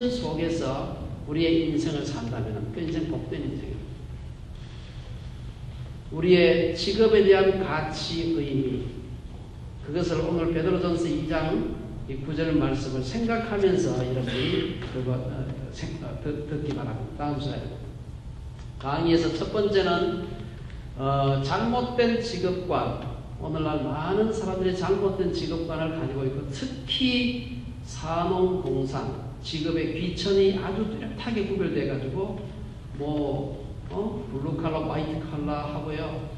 속에서 우리의 인생을 산다면 그 인생 복된 인생입니다. 우리의 직업에 대한 가치, 의미, 그것을 오늘 베드로전서 2장 9절 말씀을 생각하면서 여러분이 듣기 바랍니다. 다음 슬라이드. 강의에서 첫 번째는 잘못된 직업관, 오늘날 많은 사람들이 잘못된 직업관을 가지고 있고, 특히 산업공상 직업의 귀천이 아주 뚜렷하게 구별돼 가지고 블루 칼라, 화이트 칼라 하고요.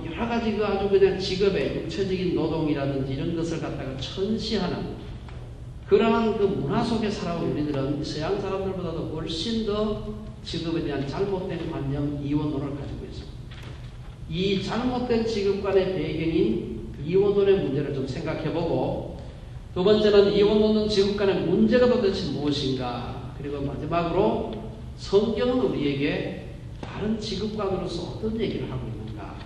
여러 가지 아주 그냥 직업의 육체적인 노동이라든지 이런 것을 갖다가 천시하는 그러한 그 문화 속에 살아온 우리들은 서양 사람들보다도 훨씬 더 직업에 대한 잘못된 관념, 이원론을 가지고 있습니다. 이 잘못된 직업관의 배경인 이원론의 문제를 좀 생각해보고, 두 번째는 이원론은 직업관의 문제가 도대체 무엇인가, 그리고 마지막으로 성경은 우리에게 다른 직업관으로서 어떤 얘기를 하고 있는가.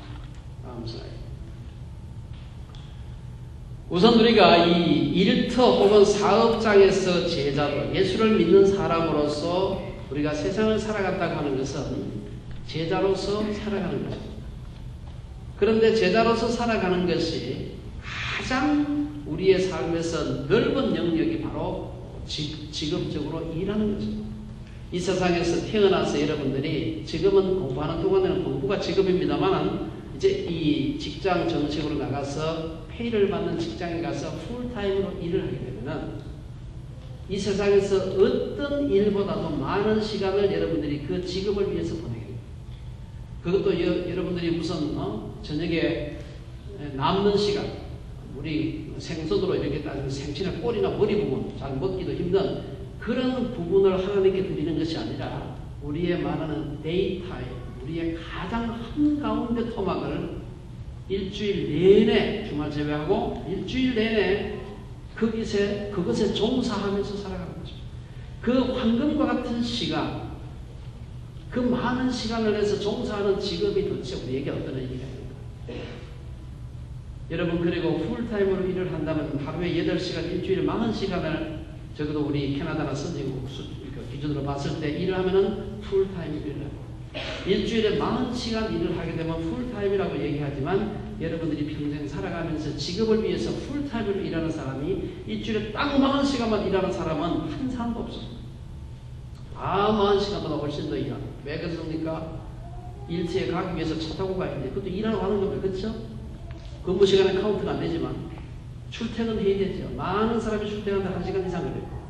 다음 슬라이드. 우선 우리가 이 일터 혹은 사업장에서 제자로 예수를 믿는 사람으로서 우리가 세상을 살아간다고 하는 것은 제자로서 살아가는 것입니다. 그런데 제자로서 살아가는 것이 가장 우리의 삶에서 넓은 영역이 바로 직업적으로 일하는 것입니다. 이 세상에서 태어나서 여러분들이 지금은 공부하는 동안에는 공부가 직업입니다만, 이제 이 직장 정식으로 나가서 페이를 받는 직장에 가서 풀타임으로 일을 하게 되면은 이 세상에서 어떤 일보다도 많은 시간을 여러분들이 그 직업을 위해서 보내게 됩니다. 그것도 여러분들이 무슨 저녁에 남는 시간, 우리 생선으로 이렇게 따지면 생선의 꼬리나 머리 부분 잘 먹기도 힘든 그런 부분을 하나님께 드리는 것이 아니라, 우리의 말하는 데이타임, 우리의 가장 한가운데 토막을 일주일 내내, 주말 제외하고 일주일 내내 그것에 종사하면서 살아가는 거죠. 그 황금과 같은 시간, 그 많은 시간을 내서 종사하는 직업이 도대체 우리에게 어떤 의미가 있는가. 여러분, 그리고 풀타임으로 일을 한다면 하루에 8시간, 일주일에 40시간을 적어도 우리 캐나다나 선진국 기준으로 봤을 때 일을 하면은 풀타임 일을 하고, 일주일에 40시간 일을 하게 되면 풀타임이라고 얘기하지만, 여러분들이 평생 살아가면서 직업을 위해서 풀타임으로 일하는 사람이 일주일에 딱 40시간만 일하는 사람은 한 사람도 없습니다. 40시간보다 훨씬 더 일하는. 왜 그렇습니까? 일터에 가기 위해서 차 타고 가야 돼. 그것도 일하러 가는 겁니다. 그렇죠? 근무 시간에 카운트가 안 되지만 출퇴근해야 되죠. 많은 사람이 출퇴근하는데 1시간 이상 걸려요.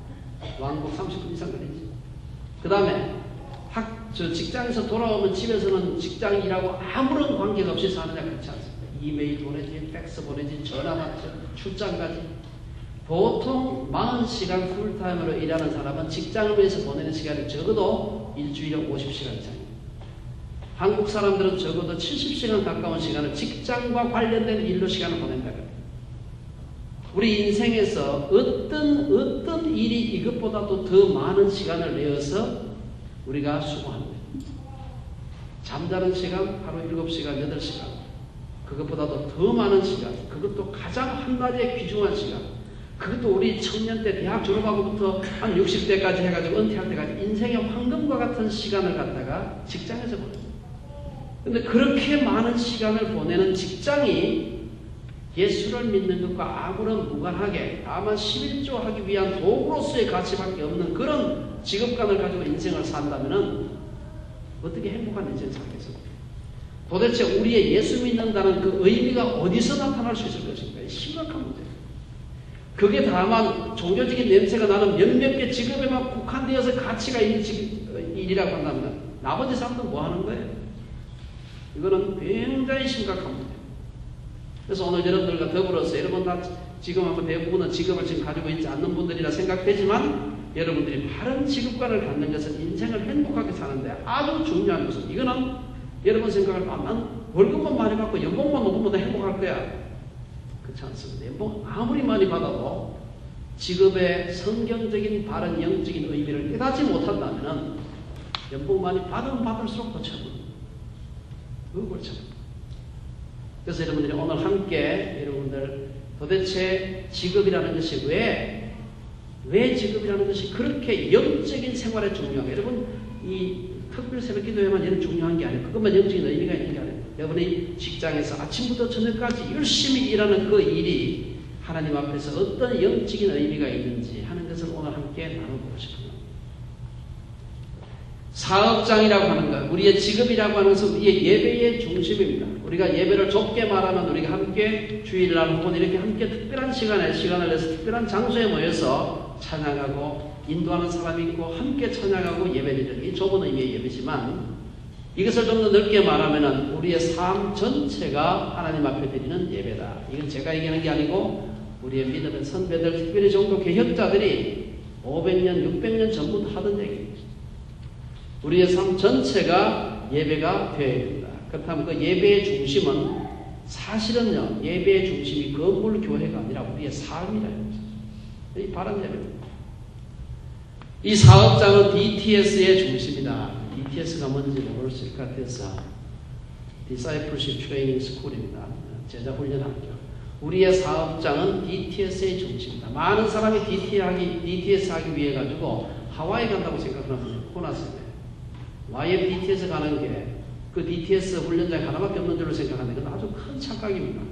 왕복 30분 이상 걸리지. 그 다음에 직장에서 돌아오면 집에서는 직장 일하고 아무런 관계가 없이 사느냐, 그렇지 않습니다. 이메일 보내지, 팩스 보내지, 전화 받지, 출장 가지. 보통 40시간 풀타임으로 일하는 사람은 직장을 위해서 보내는 시간이 적어도 일주일에 50시간 이상입니다. 한국 사람들은 적어도 70시간 가까운 시간을 직장과 관련된 일로 시간을 보낸다고 합니다. 우리 인생에서 어떤 일이 이것보다도 더 많은 시간을 내어서 우리가 수고합니다. 잠자는 시간 하루 7시간, 8시간. 그것보다도 더 많은 시간. 그것도 가장 한낮에 귀중한 시간. 그것도 우리 청년 때 대학 졸업하고부터 한 60대까지 해가지고 은퇴할 때까지 인생의 황금과 같은 시간을 갖다가 직장에서 보냅니다. 근데 그렇게 많은 시간을 보내는 직장이 예수를 믿는 것과 아무런 무관하게 다만 11조 하기 위한 도구로서의 가치밖에 없는 그런 직업관을 가지고 인생을 산다면 어떻게 행복한 인생을 살겠습니까? 도대체 우리의 예수 믿는다는 그 의미가 어디서 나타날 수 있을 것인가? 심각한 문제예요. 그게 다만 종교적인 냄새가 나는 몇몇 개 직업에만 국한되어서 가치가 있는 일이라고 한다면 나머지 사람들은 뭐 하는 거예요? 이거는 굉장히 심각한 문제예요. 그래서 오늘 여러분들과 더불어서 여러분 다 지금 아마 대부분은 직업을 지금 가지고 있지 않는 분들이라 생각되지만, 여러분들이 바른 직업관을 갖는 것은 인생을 행복하게 사는데 아주 중요한 것은, 이거는 여러분 생각을 난 월급만 많이 받고 연봉만 높으면 행복할 거야. 그렇지 않습니다. 연봉 아무리 많이 받아도 직업의 성경적인 바른 영적인 의미를 깨닫지 못한다면 연봉 많이 받으면 받을수록 고쳐요. 그렇죠. 그래서 여러분들이 오늘 함께 여러분들 도대체 직업이라는 것이 왜 왜 직업이라는 것이 그렇게 영적인 생활에 중요한가? 여러분, 이 특별 새벽 기도에만 이런 중요한 게 아니에요. 그것만 영적인 의미가 있는 게 아니에요. 여러분이 직장에서 아침부터 저녁까지 열심히 일하는 그 일이 하나님 앞에서 어떤 영적인 의미가 있는지 하는 것을 오늘 함께 나눠보고 싶어요. 사업장이라고 하는 것, 우리의 직업이라고 하는 것은 우리의 예배의 중심입니다. 우리가 예배를 좁게 말하면 우리가 함께 주일날 혹은 이렇게 함께 특별한 시간을 내서 특별한 장소에 모여서 찬양하고 인도하는 사람이 있고 함께 찬양하고 예배드리는 이 좁은 의미의 예배지만 이것을 좀 더 넓게 말하면 우리의 삶 전체가 하나님 앞에 드리는 예배다. 이건 제가 얘기하는 게 아니고 우리의 믿음의 선배들, 특별히 종교 개혁자들이 500년, 600년 전부터 하던 얘기입니다. 우리의 삶 전체가 예배가 되어야 됩니다. 그렇다면 그 예배의 중심은 사실은요, 예배의 중심이 건물 교회가 아니라 우리의 삶이라는 거죠. 이 바른 예배입니다. 이 사업장은 DTS의 중심이다. DTS가 뭔지 모르실 것 같아서 Discipleship Training School입니다. 제자훈련학교. 우리의 사업장은 DTS의 중심이다. 많은 사람이 DTS 하기 위해 가지고 하와이 간다고 생각하는 코나스에 YFDTS 가는 게 그 DTS 훈련장이 하나밖에 없는 줄로 생각하는 건 아주 큰 착각입니다.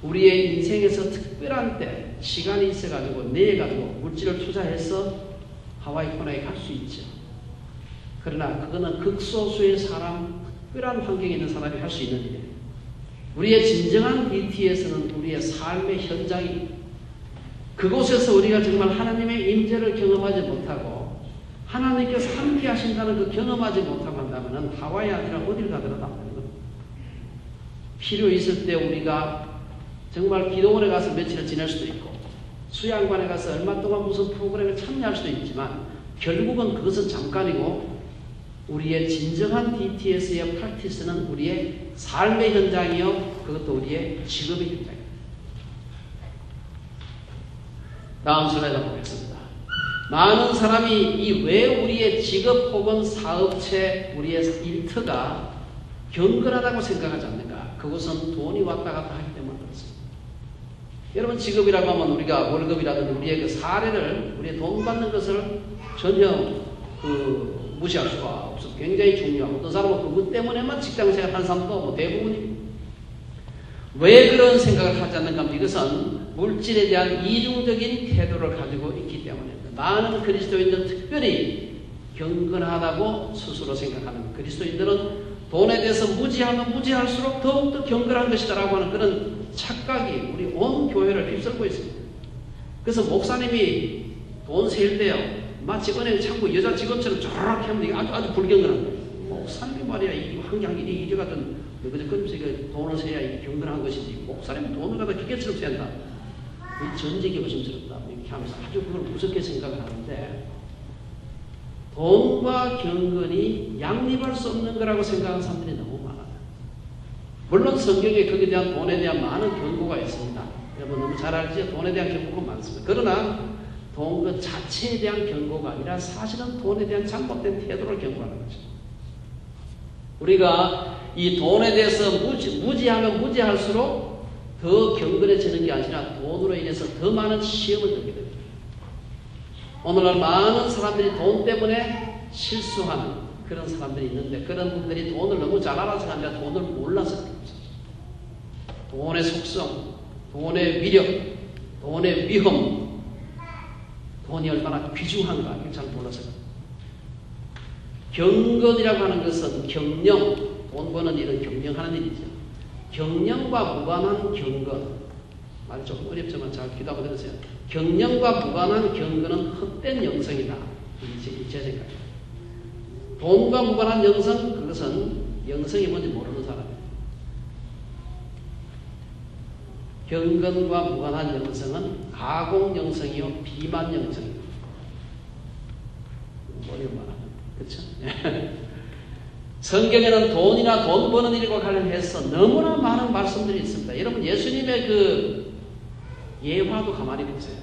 우리의 인생에서 특별한 때 시간이 있어가지고 내가지고 물질을 투자해서 하와이 코나에 갈 수 있죠. 그러나 그거는 극소수의 사람, 특별한 환경에 있는 사람이 할 수 있는 일이에요. 우리의 진정한 DTS는 우리의 삶의 현장입니다. 그곳에서 우리가 정말 하나님의 임재를 경험하지 못하고 하나님께서 함께 하신다는 그 경험하지 못하고 한다면 하와이 아니라 어딜 가더라도 안 되는 겁니다. 필요 있을 때 우리가 정말 기도원에 가서 며칠을 지낼 수도 있고 수양관에 가서 얼마 동안 무슨 프로그램에 참여할 수도 있지만 결국은 그것은 잠깐이고 우리의 진정한 DTS의 프랙티스는 우리의 삶의 현장이요 그것도 우리의 직업의 현장입니다. 다음 슬라이드 보겠습니다. 많은 사람이 왜 우리의 직업 혹은 사업체, 우리의 일터가 경건하다고 생각하지 않는가? 그것은 돈이 왔다 갔다 하기 때문에 그렇습니다. 여러분 직업이라고 하면 우리가 월급이라든지 우리의 그 사례를, 우리의 돈 받는 것을 전혀 무시할 수가 없어. 굉장히 중요하고 어떤 사람은 그것 때문에만 직장생활 하는 사람도 대부분입니다. 왜 그런 생각을 하지 않는가 하면 이것은 물질에 대한 이중적인 태도를 가지고 있기 때문입니다. 많은 그리스도인들은 특별히 경건하다고 스스로 생각하는 그리스도인들은 돈에 대해서 무지하면 무지할수록 더욱더 경건한 것이다라고 하는 그런 착각이 우리 온 교회를 휩쓸고 있습니다. 그래서 목사님이 돈 세일 때요 마치 은행 창구 여자 직원처럼 저렇게 하면 이게 아주 불경건한 거예요. 목사님이 말이야 이 환경 이제 같은 그저께면서 돈을 세야 이게 경건한 것이지 목사님이 돈을 갖다 기계처럼 세한다. 전직이 의심스럽다. 이렇게 하면서 아주 그걸 무섭게 생각을 하는데 돈과 경건이 양립할 수 없는 거라고 생각하는 사람들이 너무 많아요. 물론 성경에 거기에 대한 돈에 대한 많은 경고가 있습니다. 여러분 너무 잘 알죠? 돈에 대한 경고가 많습니다. 그러나 돈 그 자체에 대한 경고가 아니라 사실은 돈에 대한 잘못된 태도를 경고하는 거죠. 우리가 이 돈에 대해서 무지하면 무지할수록 더 경건해지는 게 아니라 돈으로 인해서 더 많은 시험을 겪게 됩니다. 오늘날 많은 사람들이 돈 때문에 실수하는 그런 사람들이 있는데 그런 분들이 돈을 너무 잘 알아서가 아니라 돈을 몰라서 그렇습니다. 돈의 속성, 돈의 위력, 돈의 위험, 돈이 얼마나 귀중한가 이걸 잘 몰라서 경건이라고 하는 것은 경영, 돈 버는 일은 경영하는 일이죠. 경영과 무관한 경건, 말이 조금 어렵지만 잘 귀담아 들으세요. 경영과 무관한 경건은 헛된 영성이다. 이게 제 생각입니다. 돈과 무관한 영성, 그것은 영성이 뭔지 모르는 사람이에요. 경건과 무관한 영성은 가공 영성이요 비만 영성이에요. 머리를 말하면 그렇죠? 성경에는 돈이나 돈 버는 일과 관련해서 너무나 많은 말씀들이 있습니다. 여러분 예수님의 그 예화도 가만히 보세요.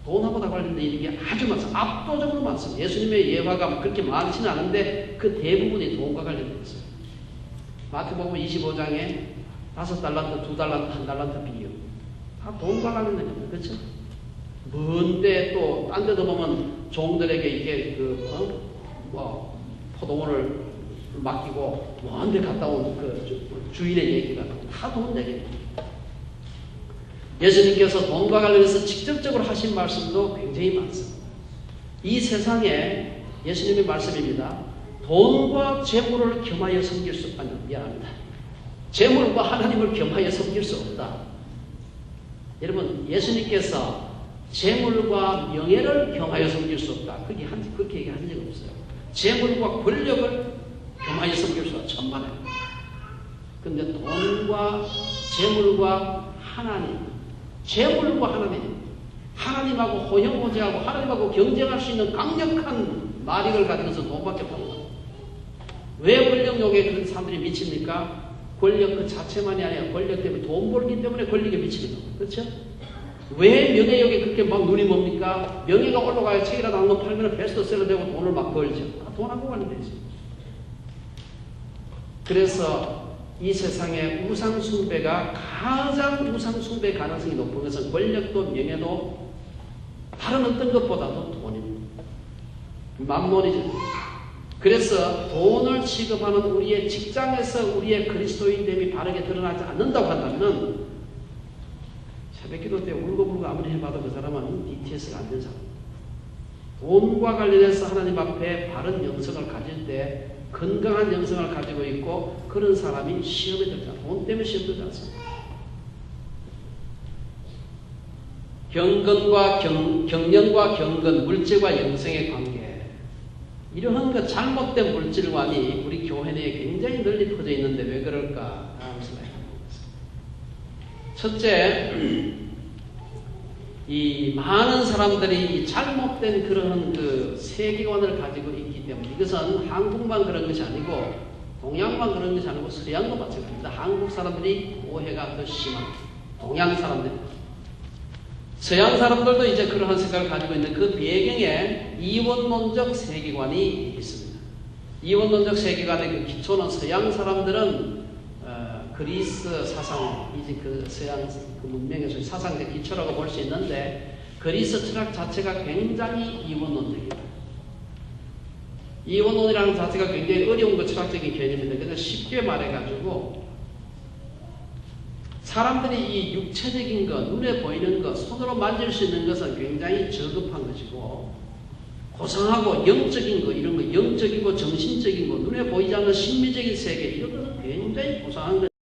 돈하고 다 관련된 일이 아주 많습니다. 압도적으로 많습니다. 예수님의 예화가 그렇게 많지는 않은데 그 대부분이 돈과 관련되어 있어요. 마태복음 25장에 5달란트, 2달란트, 1달란트 비유 다 돈과 관련된 겁니다. 그렇죠? 먼데 또 딴 데도 보면 종들에게 이게 포도원을 맡기고 먼데 갔다 온 그 주인의 얘기가 다 돈 얘기입니다. 예수님께서 돈과 관련해서 직접적으로 하신 말씀도 굉장히 많습니다. 이 세상에 예수님의 말씀입니다. 돈과 재물을 겸하여 섬길 수 미안합니다. 재물과 하나님을 겸하여 섬길 수 없다. 여러분, 예수님께서 재물과 명예를 겸하여 섬길 수 없다. 그렇게 얘기한 적이 없어요. 재물과 권력을 겸하여 섬길 수 없다. 천만에. 그런데 돈과 재물과 하나님, 재물과 하나님하고 호영호재하고 하나님하고 경쟁할 수 있는 강력한 마력을 가지고서 돈밖에 없다. 왜 권력욕에 그런 사람들이 미칩니까? 권력 그 자체만이 아니라 권력 때문에 돈 벌기 때문에 권력에 미치는 겁니다. 그렇죠? 왜 명예욕에 그렇게 막 눈이 뭡니까? 명예가 올라가야 책이라도 한 권 팔면 베스트셀러 되고 돈을 막 벌죠. 돈하고 관련되지. 그래서 이 세상에 우상숭배가 가장 우상숭배 가능성이 높은 것은 권력도 명예도 다른 어떤 것보다도 돈입니다. 만몬이죠. 그래서 돈을 취급하는 우리의 직장에서 우리의 그리스도인됨이 바르게 드러나지 않는다고 한다면 새벽기도 때 울고불고 아무리 해봐도 그 사람은 DTS가 안 된 사람. 돈과 관련해서 하나님 앞에 바른 영성을 가질 때 건강한 영성을 가지고 있고 그런 사람이 시험에 들지 않습니다. 돈 때문에 시험 들지 않습니다. 경영과 경건, 물질과 영성의 관계. 이러한 그 잘못된 물질관이 우리 교회 내에 굉장히 널리 퍼져 있는데 왜 그럴까? 다음 슬라이드 보겠습니다. 첫째, 이 많은 사람들이 잘못된 그런 그 세계관을 가지고 있기 때문에 이것은 한국만 그런 것이 아니고 동양만 그런 것이 아니고 서양도 마찬가지입니다. 한국 사람들이 오해가 더 심합니다. 동양 사람들. 서양 사람들도 이제 그러한 생각을 가지고 있는 그 배경에 이원론적 세계관이 있습니다. 이원론적 세계관의 그 기초는 서양 사람들은 그리스 사상, 이제 그 서양 그 문명에서 사상적 기초라고 볼 수 있는데 그리스 철학 자체가 굉장히 이원론적이다. 이원론이라는 자체가 굉장히 어려운 그 철학적인 개념인데 그래서 쉽게 말해가지고 사람들이 이 육체적인 것, 눈에 보이는 것, 손으로 만질 수 있는 것은 굉장히 저급한 것이고 고상하고 영적인 것, 이런 거, 영적이고 정신적인 것, 눈에 보이지 않는 심미적인 세계, 이런 것은 굉장히 고상한 것.